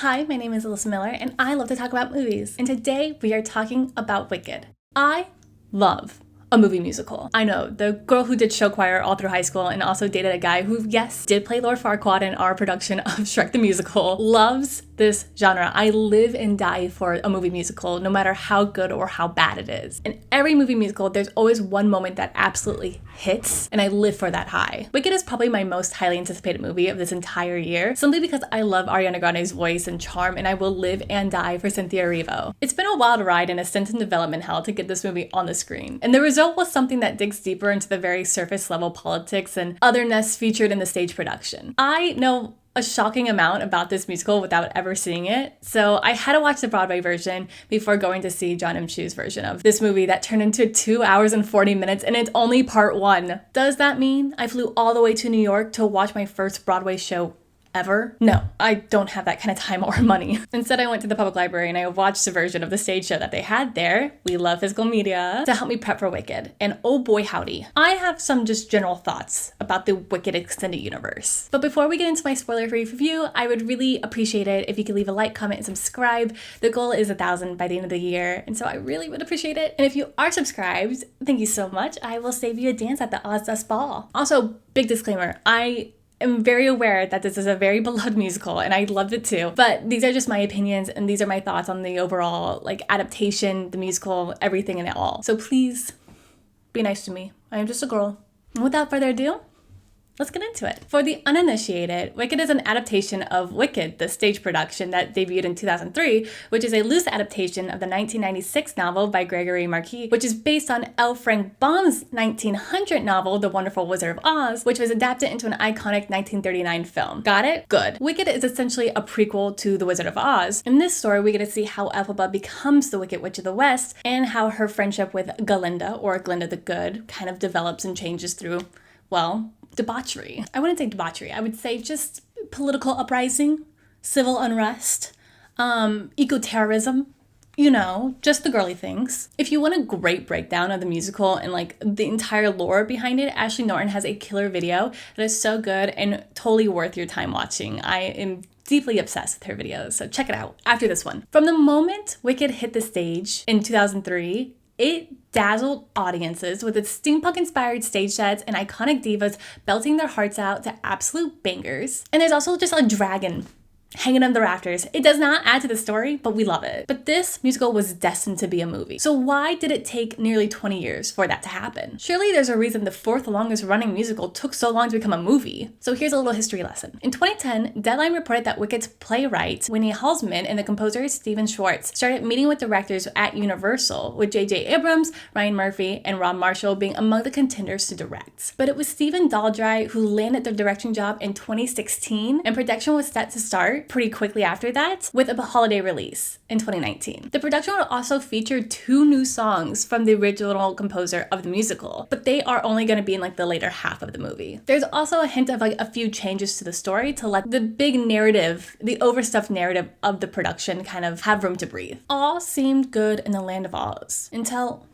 Hi, my name is Alyssa Miller, and I love to talk about movies. And today we are talking about Wicked. I love a movie musical. I know, the girl who did show choir all through high school and also dated a guy who, yes, did play Lord Farquaad in our production of Shrek the Musical, loves this genre. I live and die for a movie musical, no matter how good or how bad it is. In every movie musical, there's always one moment that absolutely hits, and I live for that high. Wicked is probably my most highly anticipated movie of this entire year, simply because I love Ariana Grande's voice and charm, and I will live and die for Cynthia Erivo. It's been a wild ride and a stint in development hell to get this movie on the screen, and the result was something that digs deeper into the very surface level politics and otherness featured in the stage production. I know a shocking amount about this musical without ever seeing it, so I had to watch the Broadway version before going to see John M. Chu's version of this movie that turned into 2 hours and 40 minutes, and it's only part one. Does that mean I flew all the way to New York to watch my first Broadway show ever? No, I don't have that kind of time or money. Instead, I went to the public library and I watched a version of the stage show that they had there. We love physical media, to help me prep for Wicked. And oh boy howdy, I have some just general thoughts about the Wicked extended universe. But before we get into my spoiler-free review, I would really appreciate it if you could leave a like, comment, and subscribe. The goal is 1,000 by the end of the year, and so I really would appreciate it. And if you are subscribed, thank you so much. I will save you a dance at the Ozfest Ball. Also, big disclaimer, I'm very aware that this is a very beloved musical and I loved it too, but these are just my opinions and these are my thoughts on the overall adaptation, the musical, everything in it all. So please be nice to me. I am just a girl. And without further ado, let's get into it. For the uninitiated, Wicked is an adaptation of Wicked, the stage production that debuted in 2003, which is a loose adaptation of the 1996 novel by Gregory Marquis, which is based on L. Frank Baum's 1900 novel, The Wonderful Wizard of Oz, which was adapted into an iconic 1939 film. Got it? Good. Wicked is essentially a prequel to The Wizard of Oz. In this story, we get to see how Elphaba becomes the Wicked Witch of the West and how her friendship with Galinda, or Glinda the Good, kind of develops and changes through, well, debauchery. I wouldn't say debauchery. I would say just political uprising, civil unrest, eco-terrorism, you know, just the girly things. If you want a great breakdown of the musical and the entire lore behind it, Ashley Norton has a killer video that is so good and totally worth your time watching. I am deeply obsessed with her videos, so check it out after this one. From the moment Wicked hit the stage in 2003, it dazzled audiences with its steampunk-inspired stage sets and iconic divas belting their hearts out to absolute bangers. And there's also just a dragon hanging on the rafters. It does not add to the story, but we love it. But this musical was destined to be a movie. So why did it take nearly 20 years for that to happen? Surely there's a reason the fourth longest running musical took so long to become a movie. So here's a little history lesson. In 2010, Deadline reported that Wicked's playwright, Winnie Halsman, and the composer, Stephen Schwartz, started meeting with directors at Universal, with J.J. Abrams, Ryan Murphy, and Rob Marshall being among the contenders to direct. But it was Stephen Daldry who landed the directing job in 2016, and production was set to start pretty quickly after that with a holiday release in 2019. The production will also feature 2 new songs from the original composer of the musical, but they are only going to be in the later half of the movie. There's also a hint of a few changes to the story to let the big narrative, the overstuffed narrative of the production kind of have room to breathe. All seemed good in the land of Oz until...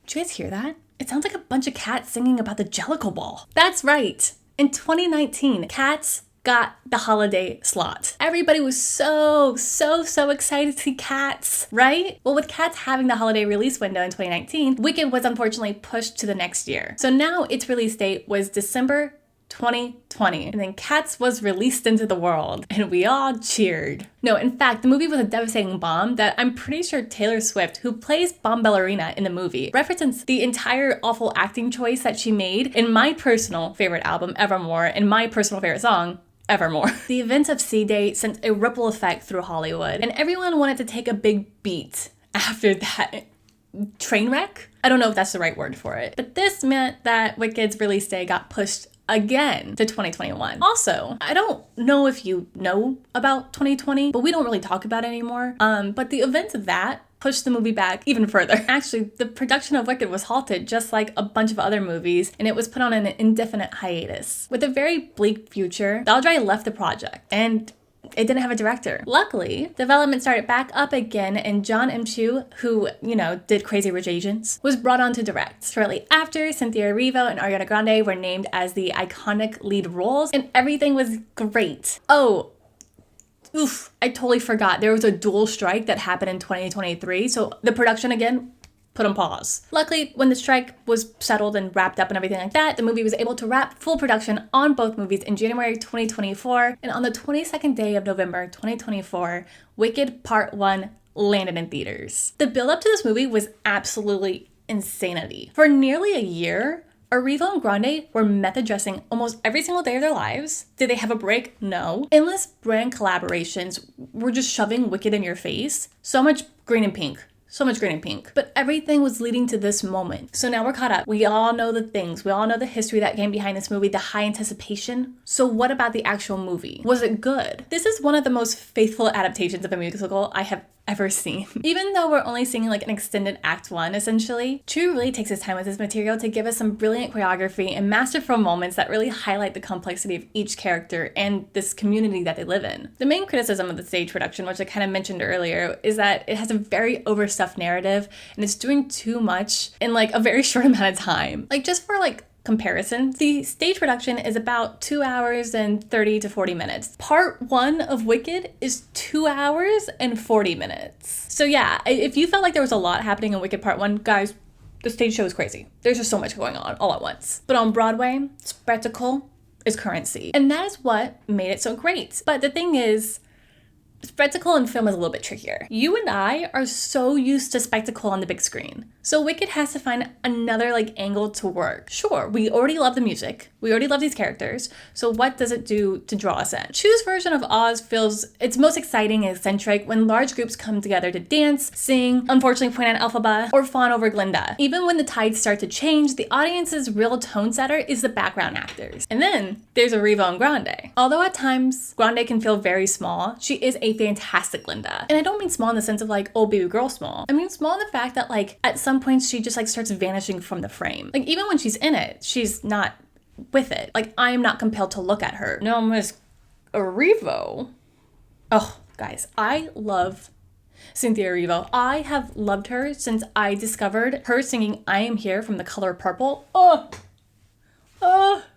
Did you guys hear that? It sounds like a bunch of cats singing about the Jellicle Ball. That's right. In 2019, cats got the holiday slot. Everybody was so excited to see Cats, right? Well, with Cats having the holiday release window in 2019, Wicked was unfortunately pushed to the next year. So now its release date was December 2020, and then Cats was released into the world, and we all cheered. No, in fact, the movie was a devastating bomb that I'm pretty sure Taylor Swift, who plays Bomb Ballerina in the movie, references the entire awful acting choice that she made in my personal favorite album, Evermore, and my personal favorite song, Evermore. The events of C-Day sent a ripple effect through Hollywood, and everyone wanted to take a big beat after that train wreck. I don't know if that's the right word for it, but this meant that Wicked's release day got pushed again to 2021. Also, I don't know if you know about 2020, but we don't really talk about it anymore. But the events of that pushed the movie back even further. Actually, the production of Wicked was halted just like a bunch of other movies, and it was put on an indefinite hiatus. With a very bleak future, Daldry left the project, and it didn't have a director. Luckily, development started back up again, and John M. Chu, who, did Crazy Rich Asians, was brought on to direct. Shortly after, Cynthia Erivo and Ariana Grande were named as the iconic lead roles, and everything was great. Oh, oof, I totally forgot. There was a dual strike that happened in 2023. So the production again, put on pause. Luckily, when the strike was settled and wrapped up and everything like that, the movie was able to wrap full production on both movies in January 2024. And on the 22nd day of November 2024, Wicked Part 1 landed in theaters. The build up to this movie was absolutely insanity. For nearly a year, Arrivo and Grande were method dressing almost every single day of their lives. Did they have a break? No. Endless brand collaborations were just shoving Wicked in your face. So much green and pink. So much green and pink. But everything was leading to this moment. So now we're caught up. We all know the things. We all know the history that came behind this movie, the high anticipation. So what about the actual movie? Was it good? This is one of the most faithful adaptations of a musical I have ever seen. Even though we're only seeing like an extended act 1 essentially, Chu really takes his time with this material to give us some brilliant choreography and masterful moments that really highlight the complexity of each character and this community that they live in. The main criticism of the stage production, which I kind of mentioned earlier, is that it has a very overstuffed narrative and it's doing too much in like a very short amount of time. Like just for like comparison, the stage production is about 2 hours and 30 to 40 minutes. Part 1 of Wicked is 2 hours and 40 minutes. So yeah, if you felt like there was a lot happening in Wicked Part 1, guys, the stage show is crazy. There's just so much going on all at once. But on Broadway, spectacle is currency. And that is what made it so great. But the thing is, spectacle in film is a little bit trickier. You and I are so used to spectacle on the big screen. So Wicked has to find another like angle to work. Sure, we already love the music. We already love these characters. So what does it do to draw us in? Chu's version of Oz feels it's most exciting and eccentric when large groups come together to dance, sing, unfortunately point at Elphaba, or fawn over Glinda. Even when the tides start to change, the audience's real tone setter is the background actors. And then there's Arrivo and Grande. Although at times Grande can feel very small, she is a fantastic Glinda. And I don't mean small in the sense of like old baby girl small. I mean small in the fact that like at some points she just like starts vanishing from the frame. Like even when she's in it, she's not with it. Like I am not compelled to look at her. No, Miss Arrivo. Oh, guys, I love Cynthia Erivo. I have loved her since I discovered her singing I Am Here from The Color Purple.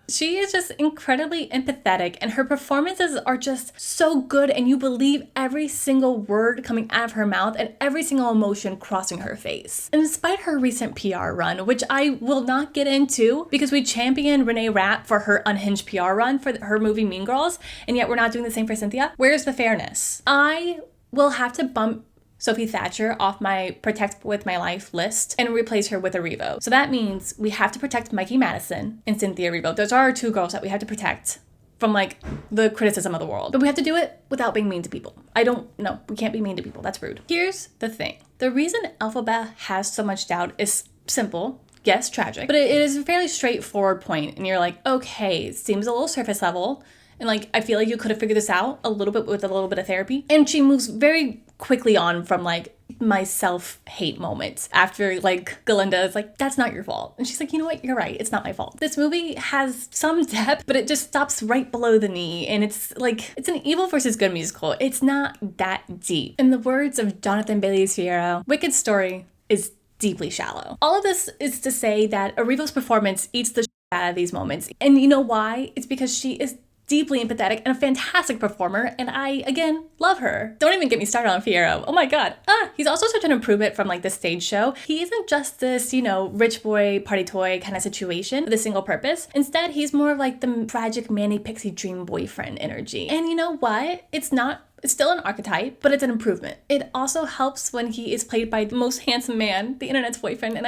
She is just incredibly empathetic and her performances are just so good and you believe every single word coming out of her mouth and every single emotion crossing her face. And despite her recent PR run, which I will not get into because we championed Renee Rapp for her unhinged PR run for her movie Mean Girls, and yet we're not doing the same for Cynthia, where's the fairness? I will have to bump Sophie Thatcher off my Protect With My Life list and replace her with Erivo. So that means we have to protect Mikey Madison and Cynthia Erivo. Those are our two girls that we have to protect from like the criticism of the world. But we have to do it without being mean to people. No, we can't be mean to people. That's rude. Here's the thing. The reason Elphaba has so much doubt is simple. Yes, tragic. But it is a fairly straightforward point. And you're like, okay, it seems a little surface level. And like, I feel like you could have figured this out a little bit with a little bit of therapy. And she moves very quickly on from like my self-hate moments after like Galinda is like, that's not your fault. And she's like, you know what? You're right. It's not my fault. This movie has some depth, but it just stops right below the knee. And it's like, it's an evil versus good musical. It's not that deep. In the words of Jonathan Bailey's Fierro, Wicked's story is deeply shallow. All of this is to say that Arrivo's performance eats the shit out of these moments. And you know why? It's because she is deeply empathetic and a fantastic performer, and I, again, love her. Don't even get me started on Fierro. Oh my god. He's also such an improvement from like the stage show. He isn't just this, rich boy party toy kind of situation with a single purpose. Instead, he's more of like the tragic Manny Pixie dream boyfriend energy. And you know what? It's still an archetype, but it's an improvement. It also helps when he is played by the most handsome man, the internet's boyfriend,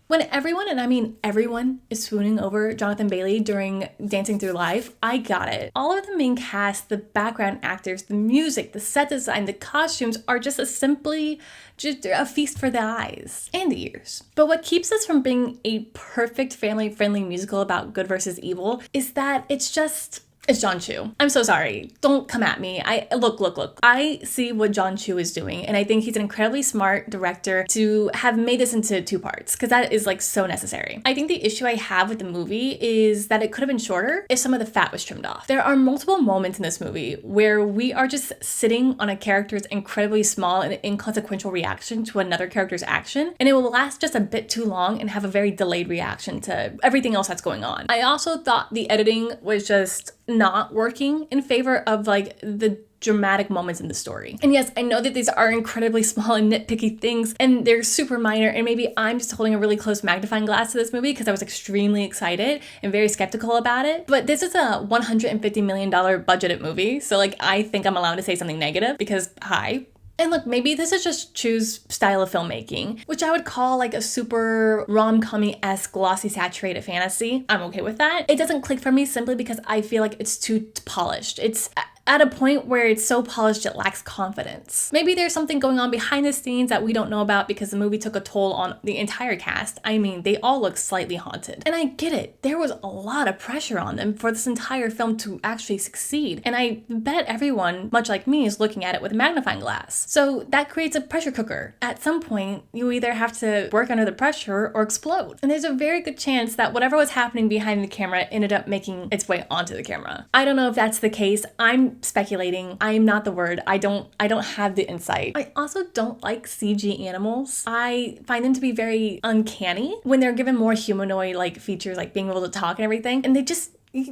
when everyone, and I mean everyone, is swooning over Jonathan Bailey during Dancing Through Life, I got it. All of the main cast, the background actors, the music, the set design, the costumes are just a feast for the eyes and the ears. But what keeps this from being a perfect family-friendly musical about good versus evil is that it's John Chu. I'm so sorry. Don't come at me. Look. I see what John Chu is doing, and I think he's an incredibly smart director to have made this into 2 parts, because that is like so necessary. I think the issue I have with the movie is that it could have been shorter if some of the fat was trimmed off. There are multiple moments in this movie where we are just sitting on a character's incredibly small and inconsequential reaction to another character's action, and it will last just a bit too long and have a very delayed reaction to everything else that's going on. I also thought the editing was just not working in favor of like the dramatic moments in the story. And yes, I know that these are incredibly small and nitpicky things and they're super minor, and maybe I'm just holding a really close magnifying glass to this movie because I was extremely excited and very skeptical about it. But this is a $150 million budgeted movie, so like I think I'm allowed to say something negative because hi. And look, maybe this is just Chu's style of filmmaking, which I would call like a super rom-com-esque glossy saturated fantasy. I'm okay with that. It doesn't click for me simply because I feel like it's too polished. It's at a point where it's so polished it lacks confidence. Maybe there's something going on behind the scenes that we don't know about because the movie took a toll on the entire cast. I mean, they all look slightly haunted. And I get it. There was a lot of pressure on them for this entire film to actually succeed. And I bet everyone, much like me, is looking at it with a magnifying glass. So that creates a pressure cooker. At some point, you either have to work under the pressure or explode. And there's a very good chance that whatever was happening behind the camera ended up making its way onto the camera. I don't know if that's the case. I'm speculating. I am not the word. I don't have the insight. I also don't like CG animals. I find them to be very uncanny when they're given more humanoid like features, like being able to talk and everything, and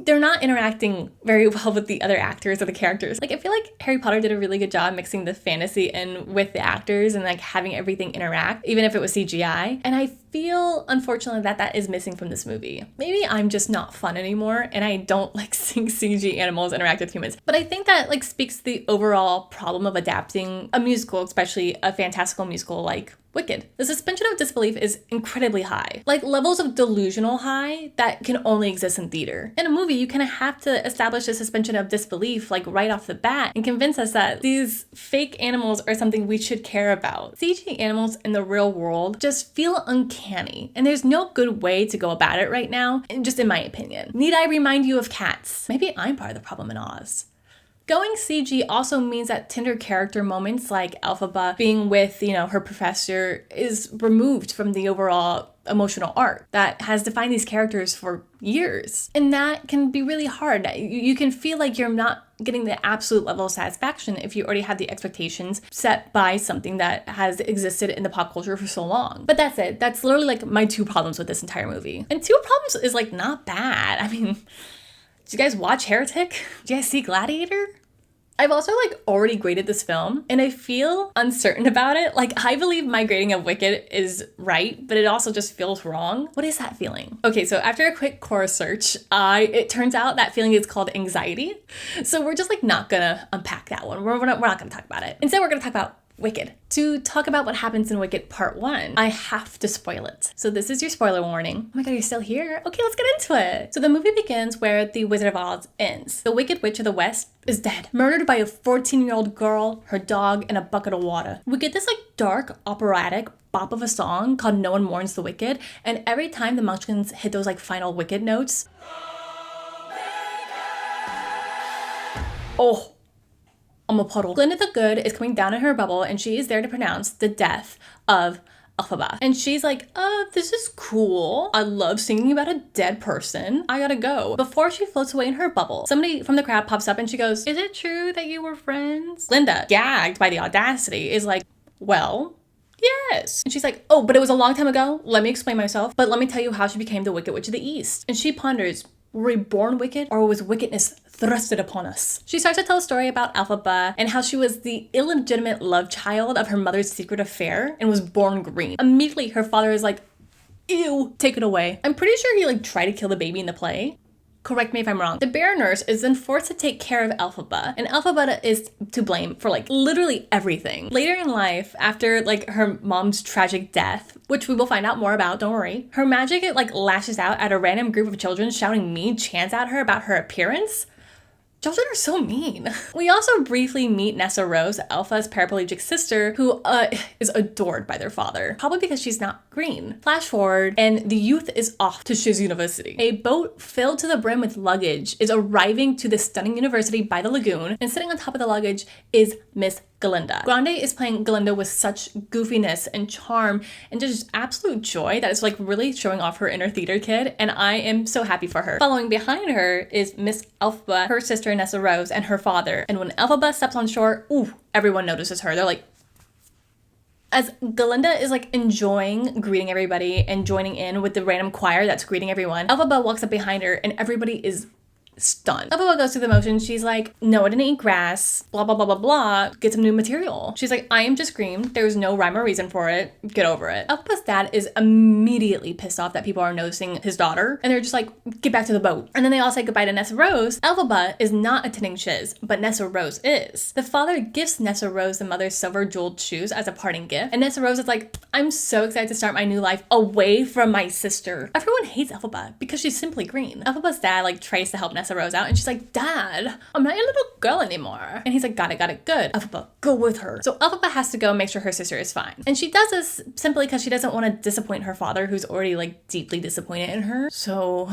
they're not interacting very well with the other actors or the characters. Like, I feel like Harry Potter did a really good job mixing the fantasy in with the actors and like having everything interact, even if it was CGI. And I feel, unfortunately, that is missing from this movie. Maybe I'm just not fun anymore and I don't like seeing CG animals interact with humans. But I think that like speaks to the overall problem of adapting a musical, especially a fantastical musical like Wicked. The suspension of disbelief is incredibly high, like levels of delusional high that can only exist in theater. In a movie, you kind of have to establish a suspension of disbelief like right off the bat and convince us that these fake animals are something we should care about. CG animals in the real world just feel uncanny, and there's no good way to go about it right now, just in my opinion. Need I remind you of cats? Maybe I'm part of the problem in Oz. Going CG also means that tender character moments like Elphaba being with, her professor is removed from the overall emotional arc that has defined these characters for years. And that can be really hard. You can feel like you're not getting the absolute level of satisfaction if you already have the expectations set by something that has existed in the pop culture for so long. But that's it. That's literally like my two problems with this entire movie. And two problems is like not bad. I mean, did you guys watch Heretic? Did you guys see Gladiator? I've also already graded this film and I feel uncertain about it. I believe my grading of Wicked is right, but it also just feels wrong. What is that feeling? Okay, so after a quick core search, it turns out that feeling is called anxiety. So we're just not gonna unpack that one. We're not gonna talk about it. Instead, we're gonna talk about Wicked. To talk about what happens in Wicked Part 1, I have to spoil it. So this is your spoiler warning. Oh my god, you're still here? Okay, let's get into it. So the movie begins where the Wizard of Oz ends. The Wicked Witch of the West is dead, murdered by a 14-year-old girl, her dog, and a bucket of water. We get this dark, operatic bop of a song called No One Mourns the Wicked, and every time the Munchkins hit those final Wicked notes, oh, I'm a puddle. Glinda the Good is coming down in her bubble and she is there to pronounce the death of Elphaba. And she's like, this is cool. I love singing about a dead person. I gotta go. Before she floats away in her bubble, somebody from the crowd pops up and she goes, is it true that you were friends? Glinda, gagged by the audacity, is like, well, yes. And she's like, oh, but it was a long time ago. Let me explain myself. But let me tell you how she became the Wicked Witch of the East. And she ponders, were we born wicked or was wickedness thrusted upon us? She starts to tell a story about Elphaba and how she was the illegitimate love child of her mother's secret affair and was born green. Immediately, her father is like, ew, take it away. I'm pretty sure he tried to kill the baby in the play. Correct me if I'm wrong. The bear nurse is then forced to take care of Elphaba, and Elphaba is to blame for literally everything. Later in life, after her mom's tragic death, which we will find out more about, don't worry, her magic lashes out at a random group of children shouting mean chants at her about her appearance. Children are so mean. We also briefly meet Nessa Rose, Elpha's paraplegic sister, who is adored by their father, probably because she's not green. Flash forward, and the youth is off to Shiz University. A boat filled to the brim with luggage is arriving to the stunning university by the lagoon, and sitting on top of the luggage is Miss Galinda. Grande is playing Galinda with such goofiness and charm and just absolute joy that it's really showing off her inner theater kid, and I am so happy for her. Following behind her is Miss Elphaba, her sister Nessa Rose, and her father. And when Elphaba steps on shore, ooh, everyone notices her. They're like, as Galinda is enjoying greeting everybody and joining in with the random choir that's greeting everyone, Elphaba walks up behind her and everybody is stunned. Elphaba goes through the motions. She's like, no, I didn't eat grass, blah, blah, blah, blah, blah. Get some new material. She's like, I am just green. There's no rhyme or reason for it. Get over it. Elphaba's dad is immediately pissed off that people are noticing his daughter, and they're just like, get back to the boat. And then they all say goodbye to Nessa Rose. Elphaba is not attending shiz, but Nessa Rose is. The father gifts Nessa Rose the mother's silver jeweled shoes as a parting gift, and Nessa Rose is like, I'm so excited to start my new life away from my sister. Everyone hates Elphaba because she's simply green. Elphaba's dad like tries to help Nessa Rose out, and she's like, Dad, I'm not your little girl anymore. And he's like, got it, good. Elphaba, go with her. So Elphaba has to go make sure her sister is fine. And she does this simply because she doesn't want to disappoint her father, who's already like deeply disappointed in her. So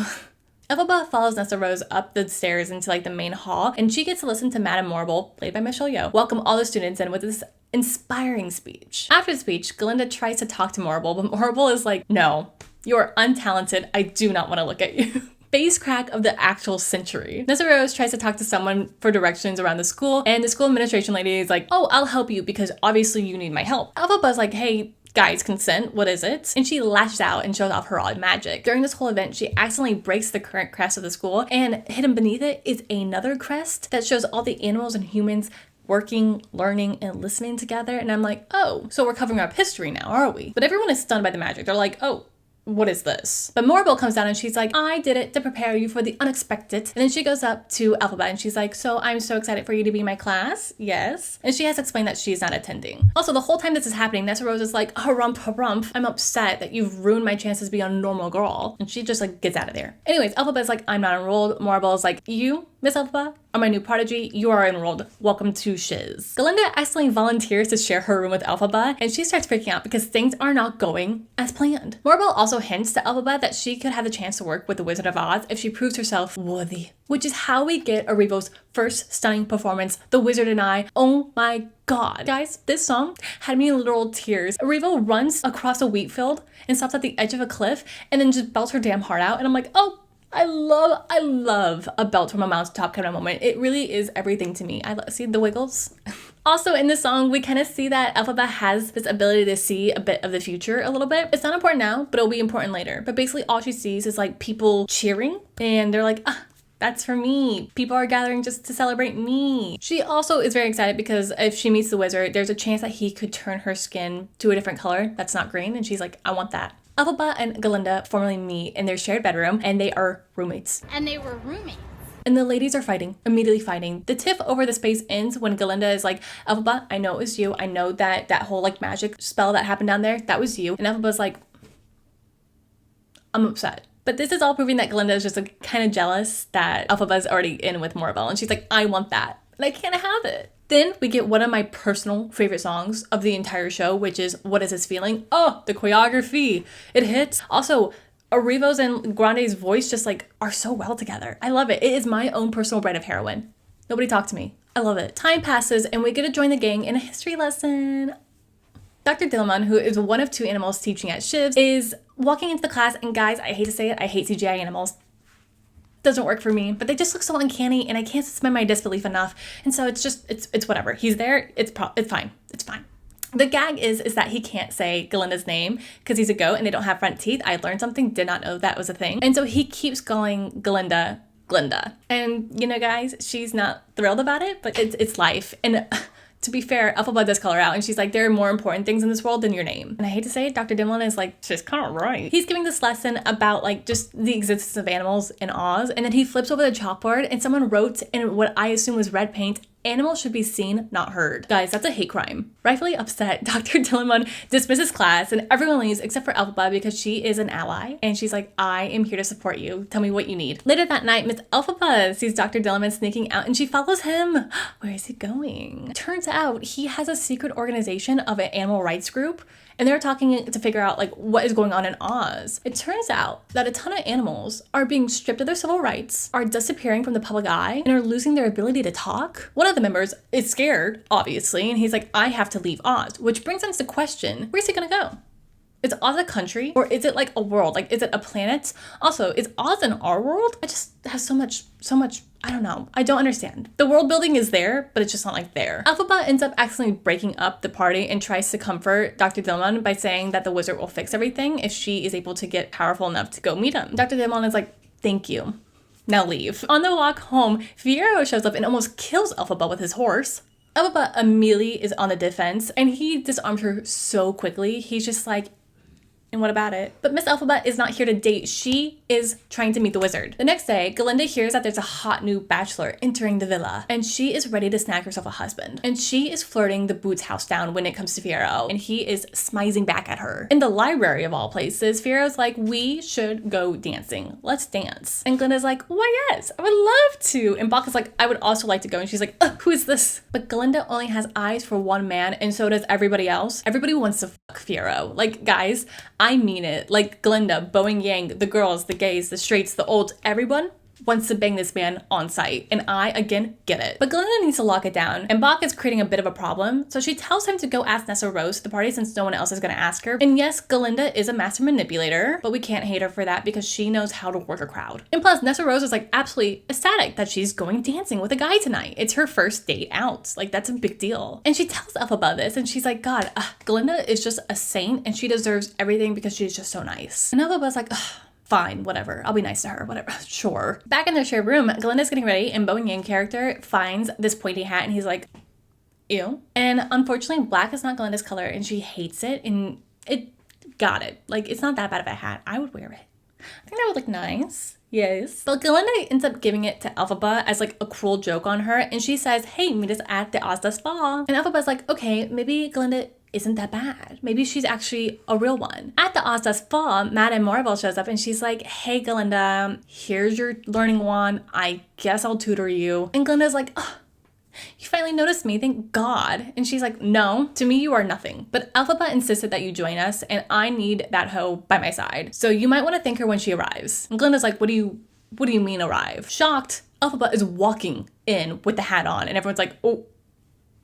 Elphaba follows Nessa Rose up the stairs into like the main hall, and she gets to listen to Madame Morrible, played by Michelle Yeoh, welcome all the students in with this inspiring speech. After the speech, Galinda tries to talk to Morrible, but Morrible is like, no, you're untalented. I do not want to look at you. Face crack of the actual century. Nessa Rose tries to talk to someone for directions around the school, and the school administration lady is like, oh, I'll help you because obviously you need my help. Elphaba's like, hey, guys, consent, what is it? And she lashes out and shows off her odd magic. During this whole event, she accidentally breaks the current crest of the school, and hidden beneath it is another crest that shows all the animals and humans working, learning, and listening together. And I'm like, oh, so we're covering up history now, are we? But everyone is stunned by the magic. They're like, oh, what is this? But Morrible comes down and she's like, I did it to prepare you for the unexpected. And then she goes up to Elphaba and she's like, so I'm so excited for you to be my class. Yes. And she has explained that she's not attending. Also, the whole time this is happening, Nessa Rose is like, harump. I'm upset that you've ruined my chances to be a normal girl. And she just like gets out of there. Anyways, Elphaba's like, I'm not enrolled. Morrible is like, you, Miss Elphaba, are my new prodigy. You are enrolled. Welcome to shiz. Galinda accidentally volunteers to share her room with Elphaba, and she starts freaking out because things are not going as planned. Morrible also hints to Elphaba that she could have the chance to work with the Wizard of Oz if she proves herself worthy, which is how we get Arrivo's first stunning performance, The Wizard and I. Oh my God. Guys, this song had me in literal tears. Arrivo runs across a wheat field and stops at the edge of a cliff and then just belts her damn heart out, and I'm like, oh, I love a belt from a mountaintop kind of moment. It really is everything to me. See the wiggles? Also in this song, we kind of see that Elphaba has this ability to see a bit of the future a little bit. It's not important now, but it'll be important later. But basically all she sees is like people cheering, and they're like, that's for me. People are gathering just to celebrate me. She also is very excited because if she meets the wizard, there's a chance that he could turn her skin to a different color that's not green, and she's like, I want that. Elphaba and Galinda formally meet in their shared bedroom, and they are roommates. And they were roommates. And the ladies are immediately fighting. The tiff over the space ends when Galinda is like, Elphaba, I know it was you. I know that whole like magic spell that happened down there, that was you. And Elphaba's like, I'm upset. But this is all proving that Galinda is just like kind of jealous that Elphaba's already in with Morrible, and she's like, I want that, and I can't have it. Then we get one of my personal favorite songs of the entire show, which is What Is This Feeling? Oh, the choreography. It hits. Also, Arrivo's and Grande's voice just like are so well together. I love it. It is my own personal brand of heroin. Nobody talk to me. I love it. Time passes and we get to join the gang in a history lesson. Dr. Dillamon, who is one of two animals teaching at Shivs, is walking into the class, and guys, I hate to say it, I hate CGI animals. Doesn't work for me, but they just look so uncanny and I can't suspend my disbelief enough. And so it's whatever. He's there. It's fine. It's fine. The gag is that he can't say Galinda's name because he's a goat and they don't have front teeth. I learned something, did not know that was a thing. And so he keeps calling Galinda Glinda. And you know, guys, she's not thrilled about it, but it's life. And to be fair, Elphaba does call her out, and she's like, there are more important things in this world than your name. And I hate to say it, Dr. Dimlin is like, she's kind of right. He's giving this lesson about like just the existence of animals in Oz, and then he flips over the chalkboard and someone wrote in what I assume was red paint, animals should be seen, not heard. Guys, that's a hate crime. Rightfully upset, Dr. Dillamon dismisses class and everyone leaves except for Elphaba because she is an ally. And she's like, I am here to support you. Tell me what you need. Later that night, Miss Elphaba sees Dr. Dillamon sneaking out and she follows him. Where is he going? Turns out he has a secret organization of an animal rights group, and they're talking to figure out like what is going on in Oz. It turns out that a ton of animals are being stripped of their civil rights, are disappearing from the public eye, and are losing their ability to talk. One of the members is scared, obviously, and he's like, I have to leave Oz, which brings us to question, where's he gonna go? Is Oz a country, or is it like a world? Like, is it a planet? Also, is Oz in our world? It just has so much, I don't know. I don't understand. The world building is there, but it's just not like there. Elphaba ends up accidentally breaking up the party and tries to comfort Dr. Dillamon by saying that the wizard will fix everything if she is able to get powerful enough to go meet him. Dr. Dillamon is like, thank you. Now leave. On the walk home, Fiyero shows up and almost kills Elphaba with his horse. Elphaba immediately is on the defense, and he disarms her so quickly. He's just like, and what about it? But Miss Elphaba is not here to date. She is trying to meet the wizard. The next day, Galinda hears that there's a hot new bachelor entering the villa, and she is ready to snag herself a husband. And she is flirting the Boots house down when it comes to Fiyero, and he is smizing back at her. In the library of all places, Fiyero's like, we should go dancing. Let's dance. And Galinda's like, why yes, I would love to. And Baka's like, I would also like to go. And she's like, who is this? But Galinda only has eyes for one man, and so does everybody else. Everybody wants to fuck Fiyero. Like, guys, I mean it. Like Galinda, Boeing Yang, the girls, the gays, the straights, the olds, everyone wants to bang this man on sight. And I, again, get it. But Galinda needs to lock it down. And Bak is creating a bit of a problem. So she tells him to go ask Nessa Rose to the party since no one else is going to ask her. And yes, Galinda is a master manipulator, but we can't hate her for that because she knows how to work a crowd. And plus, Nessa Rose is like absolutely ecstatic that she's going dancing with a guy tonight. It's her first date out. Like, that's a big deal. And she tells Elphaba this, and she's like, God, Galinda is just a saint and she deserves everything because she's just so nice. And Elphaba's like, fine, whatever. I'll be nice to her, whatever. Sure. Back in their shared room, Galinda's getting ready, and Boeing Yang character finds this pointy hat, and he's like, ew. And unfortunately, black is not Galinda's color, and she hates it, and it got it. Like, it's not that bad of a hat. I would wear it. I think that would look nice. Yes. But Galinda ends up giving it to Elphaba as like a cruel joke on her, and she says, hey, meet us at the Ozda Spa. And Elphaba's like, okay, maybe Galinda isn't that bad. Maybe she's actually a real one. At the Ozda Spa, Madame Marvel shows up and she's like, hey Galinda, here's your learning wand. I guess I'll tutor you. And Galinda's like, oh, you finally noticed me, thank God. And she's like, no, to me you are nothing. But Elphaba insisted that you join us and I need that hoe by my side. So you might want to thank her when she arrives. And Galinda's like, what do you mean arrive? Shocked, Elphaba is walking in with the hat on and everyone's like, oh,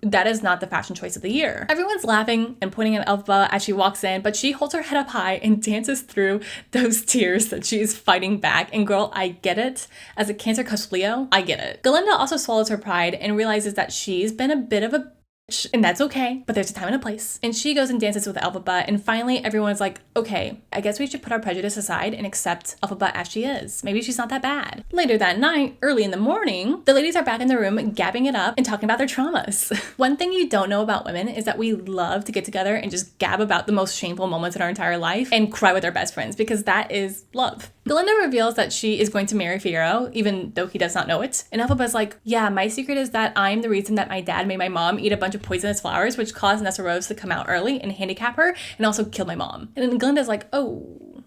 that is not the fashion choice of the year. Everyone's laughing and pointing at Elphaba as she walks in, but she holds her head up high and dances through those tears that she is fighting back. And girl, I get it. As a Cancer cusp Leo, I get it. Galinda also swallows her pride and realizes that she's been a bit of a bitch, and that's okay, but there's a time and a place. And she goes and dances with Elphaba, and finally everyone's like, okay, I guess we should put our prejudice aside and accept Elphaba as she is. Maybe she's not that bad. Later that night, early in the morning, the ladies are back in the room gabbing it up and talking about their traumas. One thing you don't know about women is that we love to get together and just gab about the most shameful moments in our entire life and cry with our best friends because that is love. Galinda reveals that she is going to marry Fiyero, even though he does not know it. And Elphaba's like, yeah, my secret is that I'm the reason that my dad made my mom eat a bunch of poisonous flowers, which caused Nessa Rose to come out early and handicap her and also kill my mom. And then Galinda's like, oh,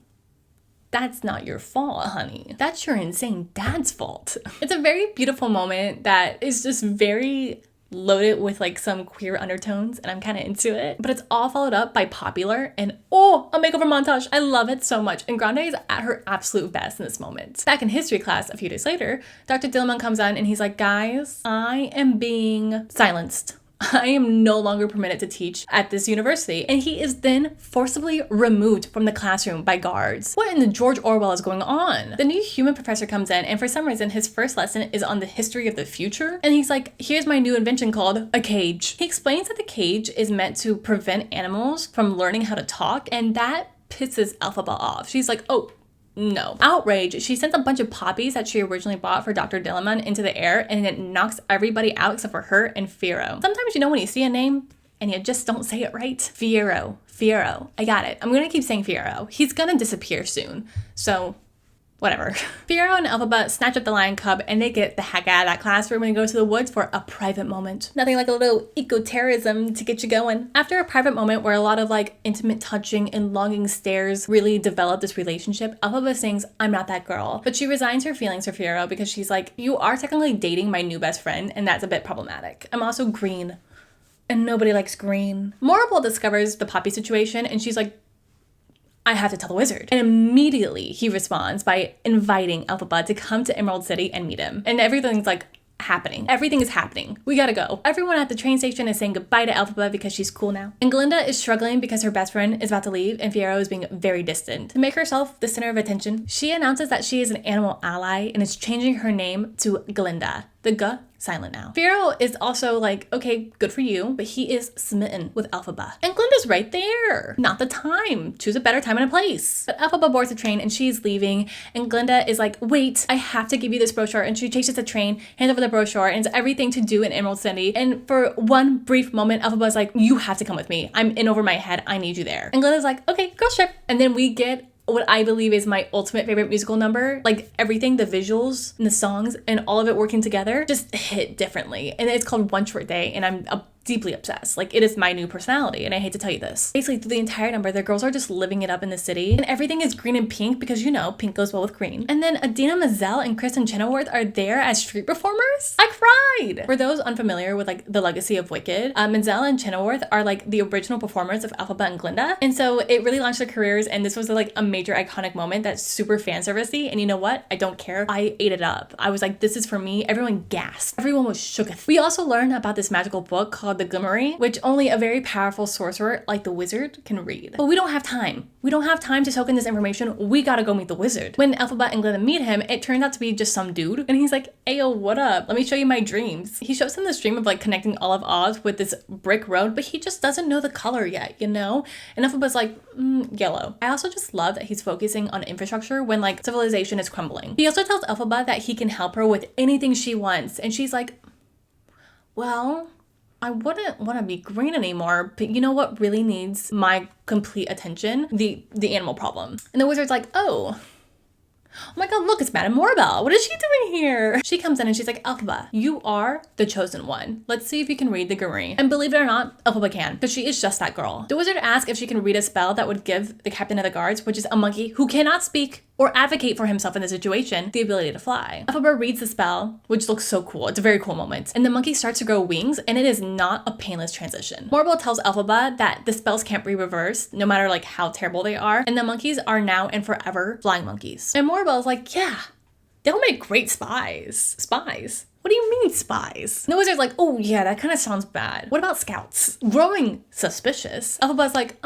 that's not your fault, honey. That's your insane dad's fault. It's a very beautiful moment that is just very loaded with like some queer undertones, and I'm kind of into it, but it's all followed up by popular and a makeover montage. I love it so much, and Grande is at her absolute best in this moment. Back in history class a few days later, Dr. Dillamon comes on and he's like, guys, I am being silenced. I am no longer permitted to teach at this university. And he is then forcibly removed from the classroom by guards. What in the George Orwell is going on? The new human professor comes in, and for some reason his first lesson is on the history of the future. And he's like, here's my new invention called a cage. He explains that the cage is meant to prevent animals from learning how to talk, and that pisses Elphaba off. She's like, oh, no. Outraged, she sends a bunch of poppies that she originally bought for Dr. Dillamon into the air, and it knocks everybody out except for her and Fiyero. Sometimes you know when you see a name and you just don't say it right. Fiyero. I got it. I'm gonna keep saying Fiyero. He's gonna disappear soon. So whatever. Fiyero and Elphaba snatch up the lion cub and they get the heck out of that classroom and go to the woods for a private moment. Nothing like a little eco-terrorism to get you going. After a private moment where a lot of like intimate touching and longing stares really develop this relationship, Elphaba sings, I'm not that girl. But she resigns her feelings for Fiyero because she's like, you are technically dating my new best friend and that's a bit problematic. I'm also green and nobody likes green. Morrible discovers the poppy situation and she's like, I have to tell the wizard. And immediately he responds by inviting Elphaba to come to Emerald City and meet him. And everything's like happening. Everything is happening. We gotta go. Everyone at the train station is saying goodbye to Elphaba because she's cool now. And Galinda is struggling because her best friend is about to leave and Fiyero is being very distant. To make herself the center of attention, she announces that she is an animal ally and is changing her name to Galinda. The G silent now. Fiyero is also like, okay, good for you, but he is smitten with Elphaba. And Galinda's was right there. Not the time. Choose a better time and a place. But Elphaba boards the train and she's leaving, and Glinda is like, wait, I have to give you this brochure. And she chases the train, hands over the brochure, and it's everything to do in Emerald City. And for one brief moment, Elphaba is like, you have to come with me. I'm in over my head. I need you there. And Glinda's like, okay, girls trip. And then we get what I believe is my ultimate favorite musical number. Like everything, the visuals and the songs and all of it working together just hit differently. And it's called One Short Day, and I'm deeply obsessed. Like, it is my new personality, and I hate to tell you this. Basically, through the entire number, the girls are just living it up in the city, and everything is green and pink because, you know, pink goes well with green. And then Adina Menzel and Kristen Chenoweth are there as street performers. I cried! For those unfamiliar with, like, the legacy of Wicked, Menzel and Chenoweth are, like, the original performers of Elphaba and Glinda, and so it really launched their careers, and this was, like, a major iconic moment that's super fan servicey, and you know what? I don't care. I ate it up. I was like, this is for me. Everyone gasped. Everyone was shooketh. We also learned about this magical book called The Glimmery, which only a very powerful sorcerer like the wizard can read. But we don't have time. We don't have time to soak in this information. We gotta go meet the wizard. When Elphaba and Glinda meet him, it turns out to be just some dude. And he's like, ayo, what up? Let me show you my dreams. He shows them this dream of like connecting all of Oz with this brick road, but he just doesn't know the color yet, you know? And Elphaba's like, yellow. I also just love that he's focusing on infrastructure when like civilization is crumbling. He also tells Elphaba that he can help her with anything she wants. And she's like, well, I wouldn't want to be green anymore, but you know what really needs my complete attention? The animal problem. And the wizard's like, oh my god, look, it's Madame Morabelle. What is she doing here? She comes in and she's like, Elphaba, you are the chosen one. Let's see if you can read the Glimmery. And believe it or not, Elphaba can, because she is just that girl. The wizard asks if she can read a spell that would give the captain of the guards, which is a monkey who cannot speak or advocate for himself in the situation, the ability to fly. Elphaba reads the spell, which looks so cool. It's a very cool moment. And the monkey starts to grow wings, and it is not a painless transition. Morabelle tells Elphaba that the spells can't be reversed, no matter like how terrible they are, and the monkeys are now and forever flying monkeys. And Morabelle's like, yeah, they'll make great spies. Spies? What do you mean spies? And the wizard's like, oh yeah, that kind of sounds bad. What about scouts? Growing suspicious. Elphaba's like,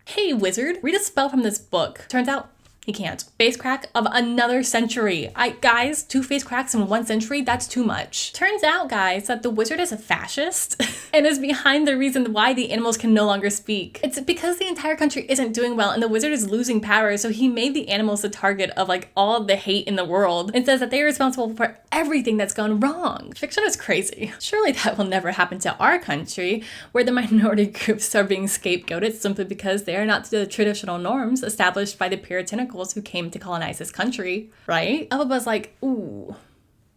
hey wizard, read a spell from this book. Turns out, he can't. Face crack of another century. Guys, 2 face cracks in 1 century, that's too much. Turns out, guys, that the wizard is a fascist and is behind the reason why the animals can no longer speak. It's because the entire country isn't doing well and the wizard is losing power, so he made the animals the target of like all the hate in the world and says that they are responsible for everything that's gone wrong. Fiction is crazy. Surely that will never happen to our country, where the minority groups are being scapegoated simply because they are not to the traditional norms established by the puritanical who came to colonize this country, right? Elphaba's like, ooh,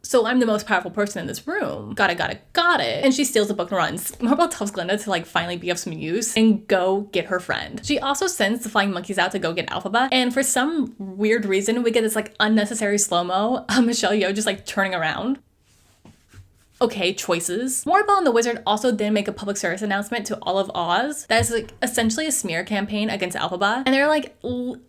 so I'm the most powerful person in this room. Got it. And she steals the book and runs. Morabelle tells Glinda to like finally be of some use and go get her friend. She also sends the flying monkeys out to go get Elphaba, and for some weird reason, we get this like unnecessary slow-mo of Michelle Yeoh just like turning around. Okay, choices. Morabelle and the wizard also then make a public service announcement to all of Oz that is like essentially a smear campaign against Elphaba. And they're like,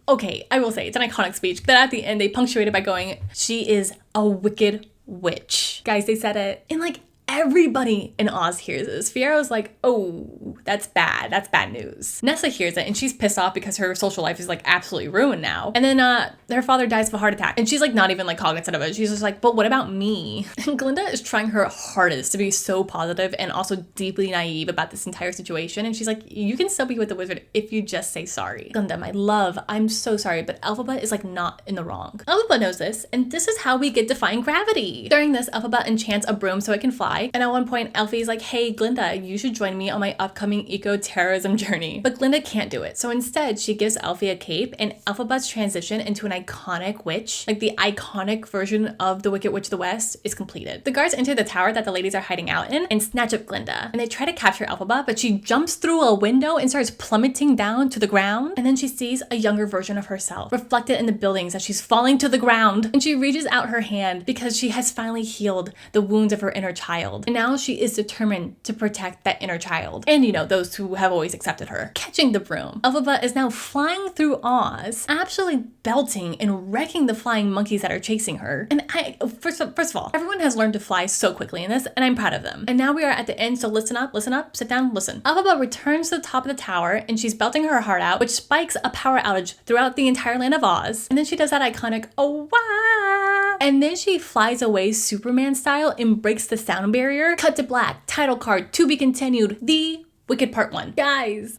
okay, I will say it's an iconic speech, but at the end they punctuated by going, she is a wicked witch. Guys, they said it. And like everybody in Oz hears this. Fiero's like, oh, that's bad. That's bad news. Nessa hears it and she's pissed off because her social life is like absolutely ruined now. And then her father dies of a heart attack and she's like not even like cognizant of it. She's just like, but what about me? And Glinda is trying her hardest to be so positive and also deeply naive about this entire situation. And she's like, you can still be with the wizard if you just say sorry. Glinda, my love, I'm so sorry, but Elphaba is like not in the wrong. Elphaba knows this, and this is how we get defying gravity. During this, Elphaba enchants a broom so it can fly. And at one point, Elfie's like, hey, Glinda, you should join me on my upcoming eco-terrorism journey. But Glinda can't do it. So instead, she gives Elfie a cape, and Elphaba's transition into an iconic witch, like the iconic version of the Wicked Witch of the West, is completed. The guards enter the tower that the ladies are hiding out in and snatch up Glinda. And they try to capture Elphaba, but she jumps through a window and starts plummeting down to the ground. And then she sees a younger version of herself reflected in the buildings as she's falling to the ground. And she reaches out her hand because she has finally healed the wounds of her inner child. And now she is determined to protect that inner child. And you know, those who have always accepted her. Catching the broom. Elphaba is now flying through Oz, absolutely belting and wrecking the flying monkeys that are chasing her. And first of all, everyone has learned to fly so quickly in this, and I'm proud of them. And now we are at the end, so listen up, sit down, listen. Elphaba returns to the top of the tower, and she's belting her heart out, which spikes a power outage throughout the entire land of Oz. And then she does that iconic, oh wow! And then she flies away Superman style and breaks the sound barrier. Cut to black, title card, to be continued, the Wicked Part 1. Guys,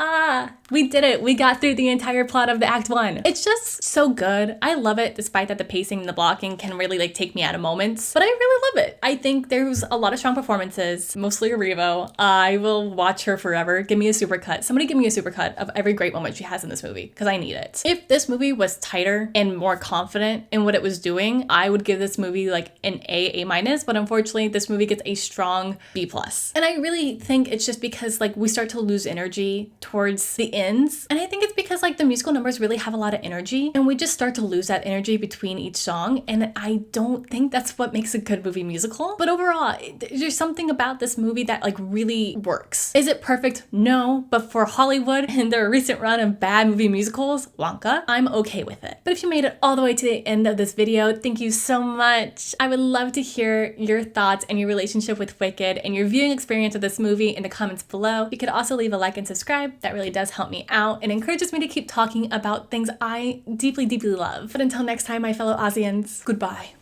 we did it. We got through the entire plot of the Act 1. It's just so good. I love it, despite that the pacing and the blocking can really like take me out of moments. But I really love it. I think there's a lot of strong performances, mostly Revo. I will watch her forever. Give me a supercut. Somebody give me a supercut of every great moment she has in this movie, because I need it. If this movie was tighter and more confident in what it was doing, I would give this movie like an A minus, but unfortunately this movie gets a strong B plus. And I really think it's just because like we start to lose energy towards the ends. And I think it's because like the musical numbers really have a lot of energy and we just start to lose that energy between each song. And I don't think that's what makes a good movie musical. But overall, there's something about this movie that like really works. Is it perfect? No. But for Hollywood and their recent run of bad movie musicals, Wonka, I'm okay with it. But if you made it all the way to the end of this video, thank you so much. I would love to hear your thoughts and your relationship with Wicked and your viewing experience of this movie in the comments below. You could also leave a like and subscribe. That really does help me out and encourages me to keep talking about things I deeply, deeply love. But until next time, my fellow Aussians, goodbye.